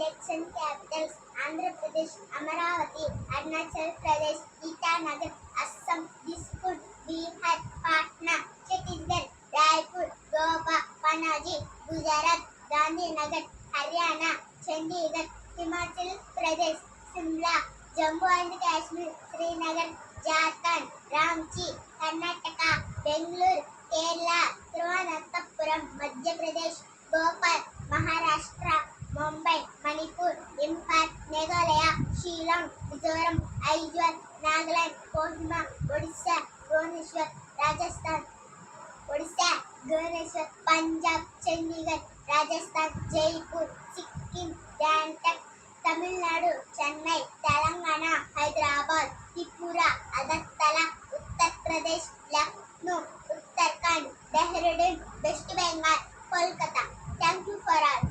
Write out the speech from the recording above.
states and capitals: Andhra Pradesh, Amaravati, Arunachal Pradesh, Itanagar, Assam, Dispur, Bihar, Patna, Chhattisgarh, Raipur, Goa, Panaji, Gujarat, Gandhinagar, Haryana, Chandigarh, Himachal Pradesh, Simla, Jammu and Kashmir, Srinagar, Jharkhand, Ranchi, Karnataka, Bengaluru, Kerala, Thiruvananthapuram, Madhya Pradesh, Bhopal, Maharashtra, Mumbai, Manipur, Imphal, Meghalaya, Shillong, Mizoram, Aizawl, Nagaland, Kohima, Odisha, Bhubaneswar, Rajasthan, Odisha, Bhubaneswar, Punjab, Chandigarh, Rajasthan, Jaipur, Sikkim, Gangtok, Tamil Nadu, Chennai, Telangana, Hyderabad, Tripura, Agartala, Uttar Pradesh, Lucknow, Uttarakhand, Dehradun, West Bengal, Kolkata. Thank you for all.